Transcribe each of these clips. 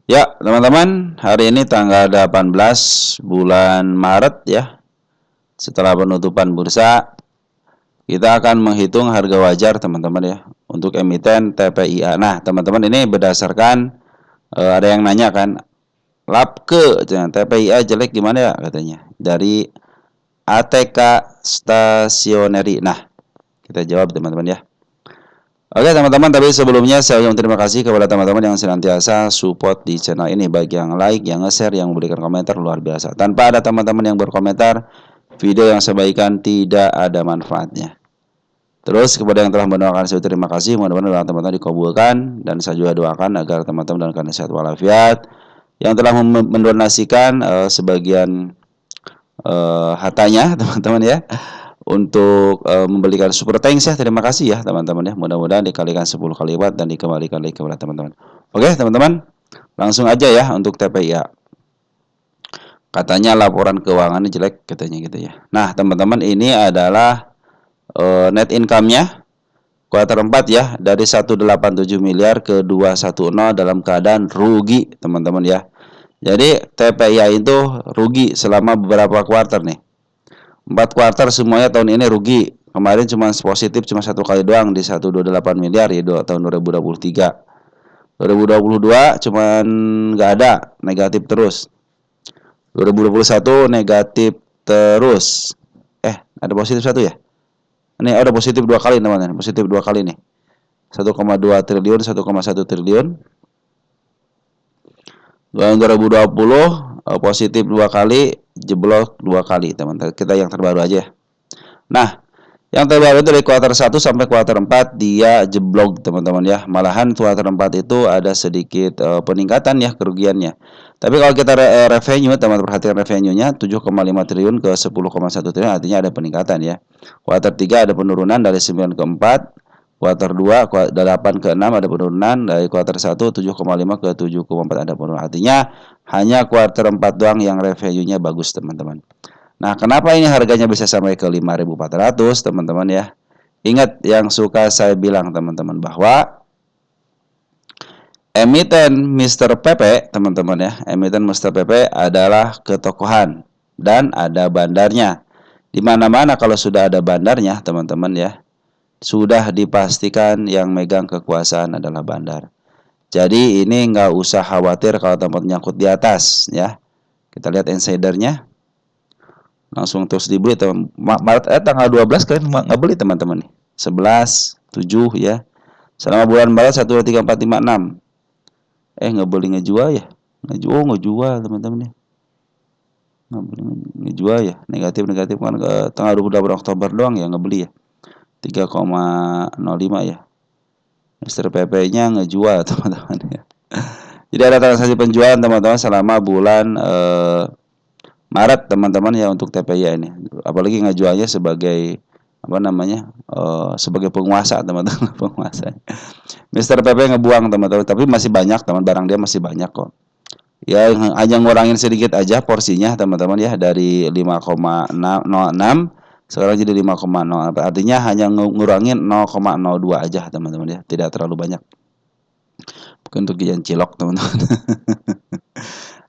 Ya, teman-teman, hari ini tanggal 18 bulan Maret ya. Setelah penutupan bursa, kita akan menghitung harga wajar teman-teman ya untuk emiten TPIA. Nah, teman-teman ini berdasarkan ada yang nanya kan, Lapke jangan TPIA jelek gimana ya katanya. Dari ATK Stationery. Nah, kita jawab teman-teman ya. Oke teman-teman, tapi sebelumnya saya ucapkan terima kasih kepada teman-teman yang senantiasa support di channel ini, baik yang like, yang nge-share, yang memberikan komentar luar biasa. Tanpa ada teman-teman yang berkomentar, video yang saya bagikan tidak ada manfaatnya. Terus kepada yang telah mendoakan saya terima kasih, mudah-mudahan doa teman-teman dikabulkan, dan saya juga doakan agar teman-teman dalam keadaan sehat walafiat. Yang telah mendonasikan sebagian hartanya teman-teman ya untuk membelikan super thanks ya. Terima kasih ya teman-teman ya. Mudah-mudahan dikalikan 10 kali lipat dan dikembalikan lagi kepada teman-teman. Oke teman-teman, langsung aja ya untuk TPIA. Katanya laporan keuangannya jelek katanya gitu ya. Nah teman-teman, ini adalah net income-nya kuartal 4 ya, dari 187 miliar ke 210 dalam keadaan rugi teman-teman ya. Jadi TPIA itu rugi selama beberapa kuartal nih. 4 kuartal semuanya tahun ini rugi. Kemarin cuma positif cuma satu kali doang di 128 miliar ya tahun 2023. 2022 cuman nggak ada, negatif terus. 2021 negatif terus. Ada positif satu ya? Ini ada positif dua kali teman-teman, positif dua kali nih. 1,2 triliun, 1,1 triliun. 2020 positif dua kali, jeblok dua kali teman-teman. Kita yang terbaru aja. Nah, yang terbaru dari kuartal 1 sampai kuartal 4 dia jeblok teman-teman ya. Malahan kuartal 4 itu ada sedikit peningkatan ya kerugiannya. Tapi kalau kita revenue, teman-teman perhatikan revenue-nya 7,5 triliun ke 10,1 triliun, artinya ada peningkatan ya. Kuartal 3 ada penurunan dari 9 ke 4, kuartal 2 8 ke 6 ada penurunan, dari kuartal 1 7,5 ke 7,4 ada penurunan. Artinya hanya kuartal 4 doang yang revenue-nya bagus teman-teman. Nah, kenapa ini harganya bisa sampai ke 5.400, teman-teman ya? Ingat yang suka saya bilang teman-teman, bahwa emiten Mr. PP, teman-teman ya, emiten Mr. PP adalah ketokohan dan ada bandarnya. Di mana-mana kalau sudah ada bandarnya, teman-teman ya, sudah dipastikan yang megang kekuasaan adalah bandar. Jadi ini nggak usah khawatir kalau tempat nyangkut di atas ya. Kita lihat insidernya. Langsung terus dibeli Maret tanggal 12 kalian nggak beli teman-teman nih. 11, 7 ya. Selama bulan Maret 1 2 3 4 5 6. Nggak beli ngejual ya. Ngejual teman-teman nih. Nggak beli ngejual ya. Negatif kan ke tanggal 28 Oktober doang ya nggak beli ya. 3,05 ya. Mr. PP-nya ngejual teman-teman ya. Jadi ada transaksi penjualan teman-teman selama bulan Maret teman-teman ya untuk TPIA ini. Apalagi ngejualnya sebagai sebagai penguasa teman-teman. Penguasa. Mr. PP ngebuang teman-teman, tapi masih banyak teman, barang dia masih banyak kok. Ya hanya ngurangin sedikit aja porsinya teman-teman ya, dari 5,06 sekarang jadi 5,0. Artinya hanya ngurangin 0,02 aja teman-teman ya, tidak terlalu banyak. Bukan untuk jajan cilok teman-teman.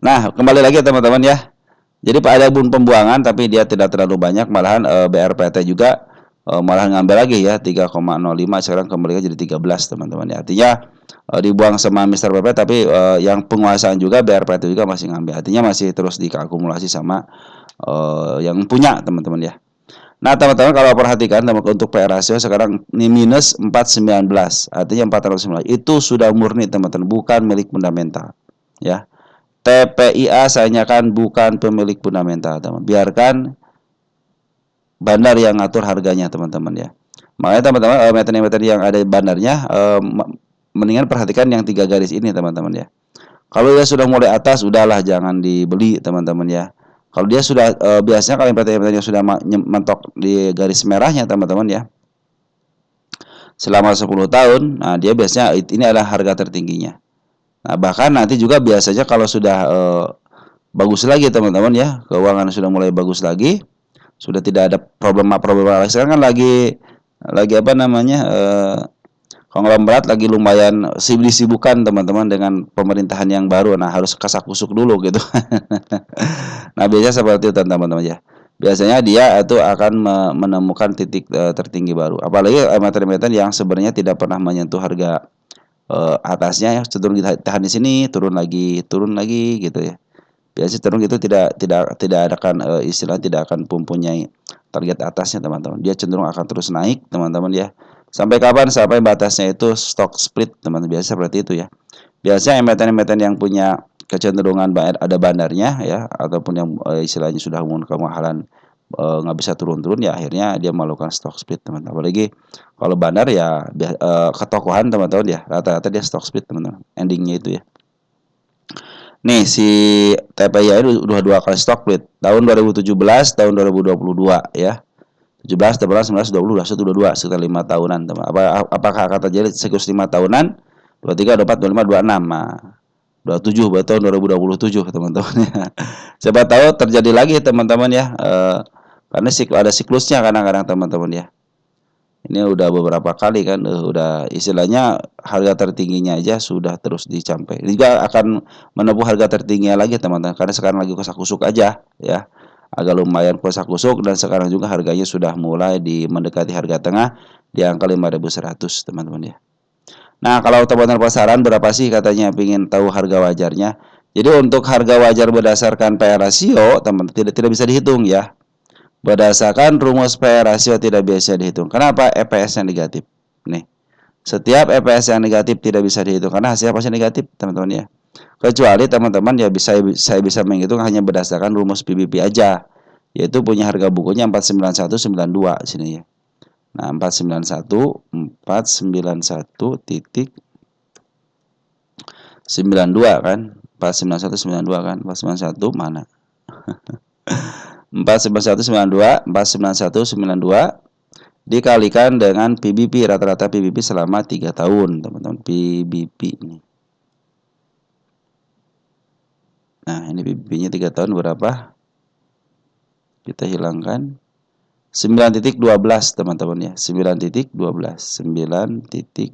Nah, kembali lagi teman-teman ya. Jadi ada pembuangan tapi dia tidak terlalu banyak, malahan BRPT juga malahan ngambil lagi ya 3,05, sekarang kembali jadi 13 teman-teman ya. Artinya dibuang sama Mr. PP, tapi yang penguasaan juga BRPT juga masih ngambil. Artinya masih terus diakumulasi sama yang punya teman-teman ya. Nah teman-teman kalau perhatikan untuk PR ratio sekarang ini minus 419, artinya 409 itu sudah murni teman-teman, bukan milik fundamental ya. TPIA saya nyatakan bukan pemilik fundamental teman, biarkan bandar yang ngatur harganya teman-teman ya. Makanya teman-teman emiten-emiten yang ada bandarnya mendingan perhatikan yang 3 garis ini teman-teman ya. Kalau dia sudah mulai atas, udahlah jangan dibeli teman-teman ya. Kalau dia sudah biasanya kalau emiten-emiten yang sudah mentok di garis merahnya teman-teman ya, selama 10 tahun, nah dia biasanya ini adalah harga tertingginya. Nah, bahkan nanti juga biasanya kalau sudah bagus lagi teman-teman ya, keuangan sudah mulai bagus lagi, sudah tidak ada problema lagi. Sekarang kan lagi Konglomerat lagi lumayan disibukkan teman-teman dengan pemerintahan yang baru. Nah, harus kasak-kusuk dulu gitu. Nah, biasanya seperti itu teman-teman ya. Biasanya dia itu akan menemukan titik tertinggi baru. Apalagi emiten-emiten yang sebenarnya tidak pernah menyentuh harga atasnya ya, cenderung ditahan di sini, turun lagi gitu ya. Biasanya cenderung itu tidak akan istilah tidak akan mempunyai target atasnya teman-teman. Dia cenderung akan terus naik teman-teman ya. Sampai kapan? Sampai batasnya itu stock split teman-teman. Biasa seperti itu ya. Biasanya emiten-emiten yang punya kecenderungan ada bandarnya ya, ataupun yang istilahnya sudah menggunakan kemahalan nggak bisa turun-turun ya, akhirnya dia melakukan stock split teman-teman. Apalagi kalau bandar ya ketokohan teman-teman ya, rata-rata dia stock split teman-teman. Endingnya itu ya. Nih si TPI itu udah 2 kali stock split. Tahun 2017, tahun 2022 ya. 17, 18, 19, 20, 21, 22 sekitar 5 tahunan teman. Apakah akan terjadi siklus 5 tahunan? 23, 24, 25, 26. Nah, 27 buat tahun 2027 teman-teman ya. Siapa tahu terjadi lagi teman-teman ya. Karena ada siklusnya kadang-kadang teman-teman ya. Ini udah beberapa kali kan, udah istilahnya harga tertingginya aja sudah terus dicapai. Ini juga akan menempuh harga tertingginya lagi teman-teman, karena sekarang lagi kosak-kusuk aja ya. Agak lumayan kosak-kusuk dan sekarang juga harganya sudah mulai mendekati harga tengah di angka 5.100 teman-teman ya. Nah, kalau teman-teman pasaran berapa sih katanya ingin tahu harga wajarnya? Jadi untuk harga wajar berdasarkan PR rasio, teman-teman tidak bisa dihitung ya. Berdasarkan rumus P/E rasio tidak bisa dihitung. Kenapa? EPS yang negatif. Nih, setiap EPS yang negatif tidak bisa dihitung karena hasilnya pasti negatif, teman-teman ya. Kecuali teman-teman ya saya bisa menghitung hanya berdasarkan rumus PBB aja, yaitu punya harga bukunya 49192 sini ya. Nah, 491 kan? 49192 kan? 491 mana? 49192 dikalikan dengan PBB, rata-rata PBB selama 3 tahun teman-teman. PBB ini. Nah, ini PBB-nya 3 tahun berapa? Kita hilangkan 9.12 teman-teman ya. 9.12. 9.12.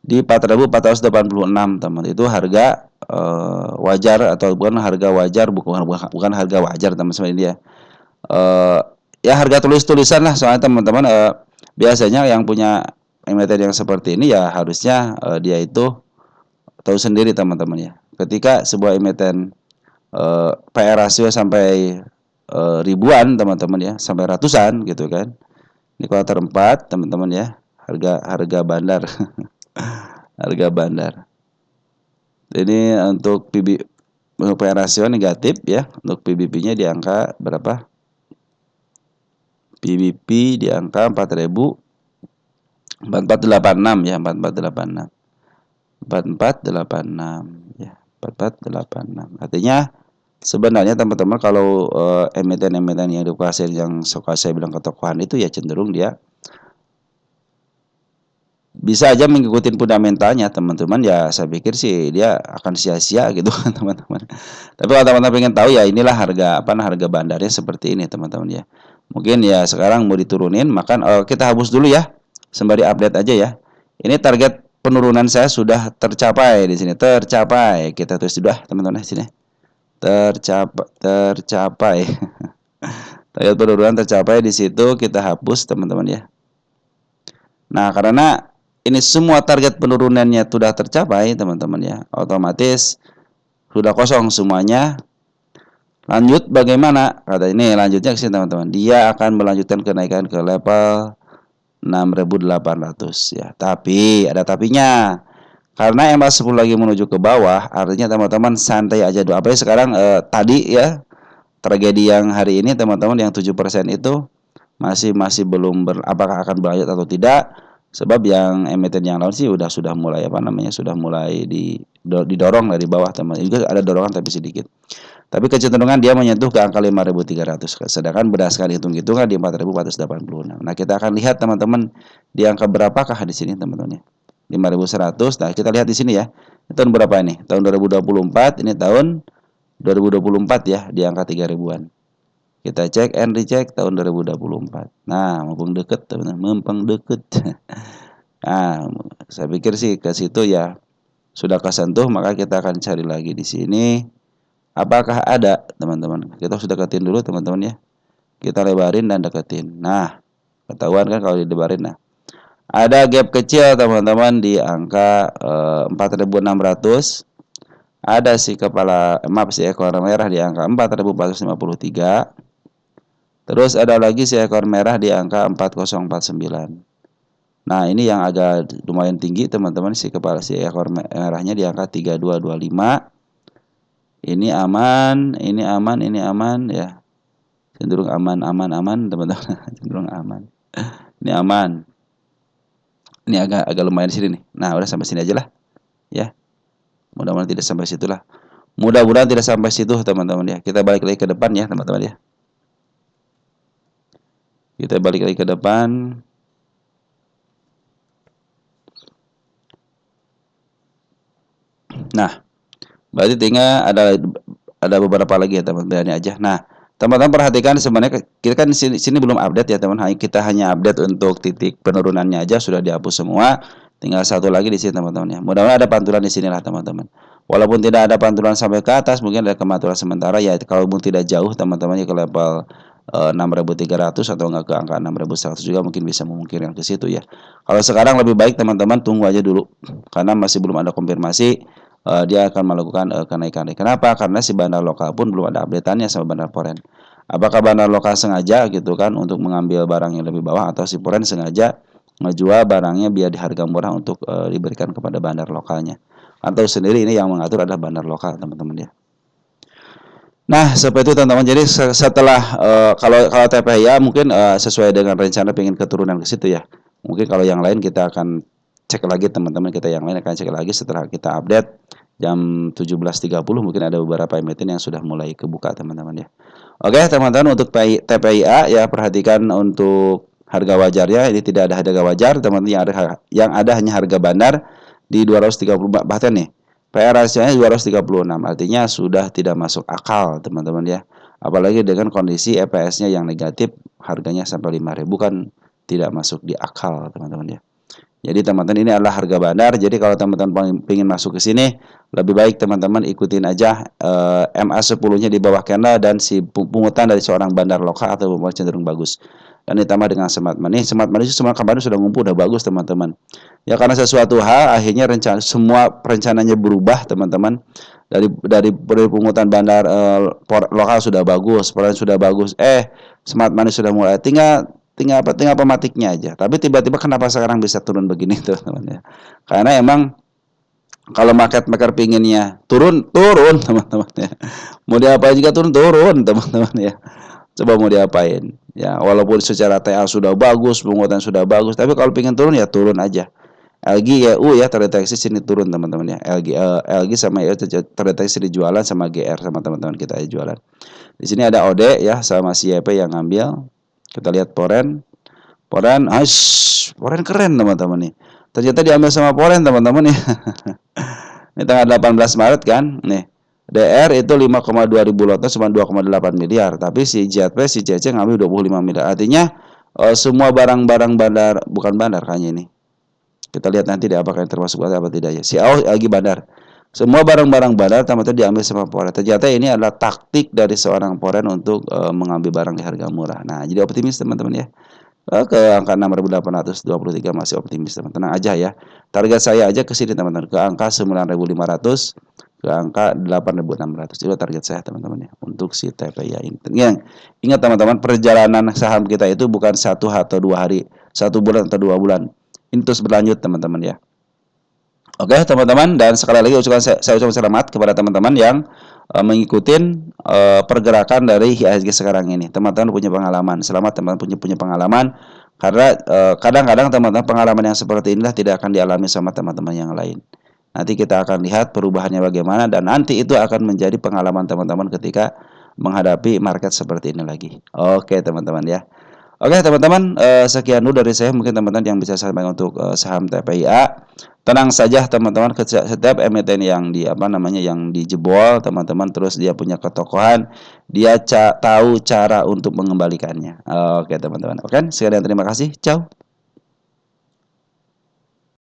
Di 4.486 teman. Itu harga wajar atau bukan harga wajar, bukan harga wajar teman-teman ini ya. Ya harga tulis-tulisan lah, soalnya teman-teman biasanya yang punya emiten yang seperti ini ya harusnya dia itu tahu sendiri teman-teman ya. Ketika sebuah emiten PR rasio sampai ribuan teman-teman ya, sampai ratusan gitu kan. Ini kuartal 4 teman-teman ya, harga bandar. Harga bandar. Ini untuk PR rasio negatif ya, untuk PBB-nya di angka berapa? PBB di angka 4486 ya, 4486. 4486 ya, 4486. Artinya sebenarnya teman-teman kalau emiten-emiten yang dikuasai yang suka saya bilang ketokohan itu ya cenderung dia bisa aja mengikuti fundamentalnya teman-teman ya, saya pikir sih dia akan sia-sia gitu kan teman-teman. Tapi kalau teman-teman pengen tahu ya inilah harga harga bandarnya seperti ini teman-teman ya. Mungkin ya sekarang mau diturunin, maka kita hapus dulu ya sembari update aja ya. Ini target penurunan saya sudah tercapai di sini, tercapai. Kita tulis sudah teman-teman di sini. Tercapai. Target penurunan tercapai, di situ kita hapus teman-teman ya. Nah, karena ini semua target penurunannya sudah tercapai teman-teman ya, otomatis sudah kosong semuanya. Lanjut bagaimana? Kata ini lanjutnya ke sini teman-teman. Dia akan melanjutkan kenaikan ke level 6.800 ya. Tapi ada tapinya. Karena MA10 lagi menuju ke bawah, artinya teman-teman santai aja dulu. Apalagi sekarang tadi ya, tragedi yang hari ini teman-teman yang 7% itu masih belum apakah akan berlanjut atau tidak. Sebab yang emiten yang lain sih sudah mulai sudah mulai didorong dari bawah teman. Juga ada dorongan tapi sedikit. Tapi kecenderungan dia menyentuh ke angka 5.300. Sedangkan berdasarkan hitung-hitungan di 4.486. Nah, kita akan lihat teman-teman di angka berapakah di sini teman-teman ya. 5.100. Nah, kita lihat di sini ya. Ini tahun berapa ini? Tahun 2024, ini tahun 2024 ya, di angka 3 ribuan. Kita cek and recheck tahun 2024. Nah, mumpung deket teman-teman, mumpung deket. Nah, saya pikir sih ke situ ya sudah kesentuh, maka kita akan cari lagi di sini. Apakah ada, teman-teman? Kita sudah deketin dulu, teman-teman ya. Kita lebarin dan deketin. Nah, ketahuan kan kalau dilebarin. Nah, ada gap kecil, teman-teman, di angka 4.600. Ada si ekor merah di angka 4.453. Terus ada lagi si ekor merah di angka 4049. Nah, ini yang agak lumayan tinggi, teman-teman, si ekor merahnya di angka 3225. Ini aman, ini aman, ini aman ya. Cenderung aman, aman, aman, teman-teman. Cenderung aman. Ini aman. Ini agak lumayan di sini nih. Nah, udah sampai sini aja lah, ya. Mudah-mudahan tidak sampai situ lah. Mudah-mudahan tidak sampai situ, teman-teman ya. Kita balik lagi ke depan ya, teman-teman ya. Kita balik lagi ke depan. Nah, berarti tinggal ada beberapa lagi ya, teman-teman aja. Nah, teman-teman perhatikan sebenarnya kita kan sini belum update ya, teman. Kita hanya update untuk titik penurunannya aja sudah dihapus semua. Tinggal satu lagi di sini, teman-teman ya. Mudah-mudahan ada pantulan di sinilah, teman-teman. Walaupun tidak ada pantulan sampai ke atas, mungkin ada kematuran sementara ya. Kalau pun tidak jauh, teman-teman ya, ke level 6.300 atau enggak ke angka 6.100 juga mungkin bisa memungkinkan ke situ ya. Kalau sekarang lebih baik teman-teman tunggu aja dulu karena masih belum ada konfirmasi dia akan melakukan kenaikan. Kenapa? Karena si bandar lokal pun belum ada update-annya sama bandar foreign. Apakah bandar lokal sengaja gitu kan untuk mengambil barang yang lebih bawah atau si foreign sengaja ngejual barangnya biar di harga murah untuk diberikan kepada bandar lokalnya. Atau sendiri ini yang mengatur adalah bandar lokal, teman-teman ya. Nah, seperti itu teman-teman. Jadi setelah kalau TPIA mungkin sesuai dengan rencana pengen keturunan ke situ ya. Mungkin kalau yang lain kita akan cek lagi, teman-teman, kita yang lain akan cek lagi setelah kita update jam 17.30 mungkin ada beberapa emiten yang sudah mulai kebuka, teman-teman ya. Oke, teman-teman, untuk TPIA ya perhatikan untuk harga wajarnya ini tidak ada harga wajar, teman-teman, yang ada hanya harga bandar di 234 bahkan nih. PR rasionya 236, artinya sudah tidak masuk akal, teman-teman ya. Apalagi dengan kondisi EPS-nya yang negatif, harganya sampai 5.000 kan tidak masuk di akal, teman-teman ya. Jadi teman-teman ini adalah harga bandar. Jadi kalau teman-teman ingin masuk ke sini, lebih baik teman-teman ikutin aja MA10-nya di bawah candle dan si pungutan dari seorang bandar lokal atau cenderung bagus. Dan ditambah dengan smart money. Smart money itu semua kemarin sudah ngumpul, udah bagus, teman-teman. Ya karena sesuatu hal akhirnya semua rencananya berubah, teman-teman. Dari pungutan bandar lokal sudah bagus, foreign sudah bagus. Smart money sudah mulai, tinggal pematiknya aja. Tapi tiba-tiba kenapa sekarang bisa turun begini, teman-teman ya? Karena emang kalau market maker pinginnya turun, teman-teman ya. Mau diapain juga turun, teman-teman ya. Coba mau diapain? Ya, walaupun secara TA sudah bagus, penguatan sudah bagus, tapi kalau pingin turun ya turun aja. LG YU ya terdeteksi sini turun, teman-teman ya. LG sama YU terdeteksi di jualan sama GR sama teman-teman kita ya jualan. Di sini ada OD ya sama CYP yang ngambil. Kita lihat Poren. Poren keren, teman-teman nih. Ternyata diambil sama Poren, teman-teman ya. Ini tanggal 18 Maret kan. Nih. DR itu 5,2 ribu lot cuma 2,8 miliar, tapi si JP si CC ngambil 25 miliar. Artinya semua barang-barang bandar, bukan bandar kayaknya ini. Kita lihat nanti deh apakah yang termasuk apa tidak ya. Si AO lagi bandar. Semua barang-barang bandar teman-teman diambil sama Poren. Ternyata ini adalah taktik dari seorang Poren untuk mengambil barang di harga murah. Nah, jadi optimis, teman-teman ya. Ke angka 6.823 masih optimis, teman-teman. Tenang aja ya. Target saya aja ke sini, teman-teman, ke angka 9.500, ke angka 8.600. Itu target saya, teman-teman ya, untuk si TPIA ini. Ingat teman-teman, perjalanan saham kita itu bukan 1 atau 2 hari, 1 bulan atau 2 bulan. Ini terus berlanjut, teman-teman ya. Oke, teman-teman, dan sekali lagi saya ucapkan selamat kepada teman-teman yang mengikuti pergerakan dari IHSG sekarang ini. Teman-teman punya pengalaman. Selamat teman-teman punya pengalaman karena kadang-kadang teman-teman pengalaman yang seperti inilah tidak akan dialami sama teman-teman yang lain. Nanti kita akan lihat perubahannya bagaimana dan nanti itu akan menjadi pengalaman teman-teman ketika menghadapi market seperti ini lagi. Oke, teman-teman ya. Oke teman-teman, sekian dulu dari saya, mungkin teman-teman yang bisa saya sampaikan untuk saham TPIA. Tenang saja teman-teman, setiap emiten yang yang dijebol teman-teman, terus dia punya ketokohan, dia tahu cara untuk mengembalikannya. Oke teman-teman, oke, sekian, terima kasih, ciao.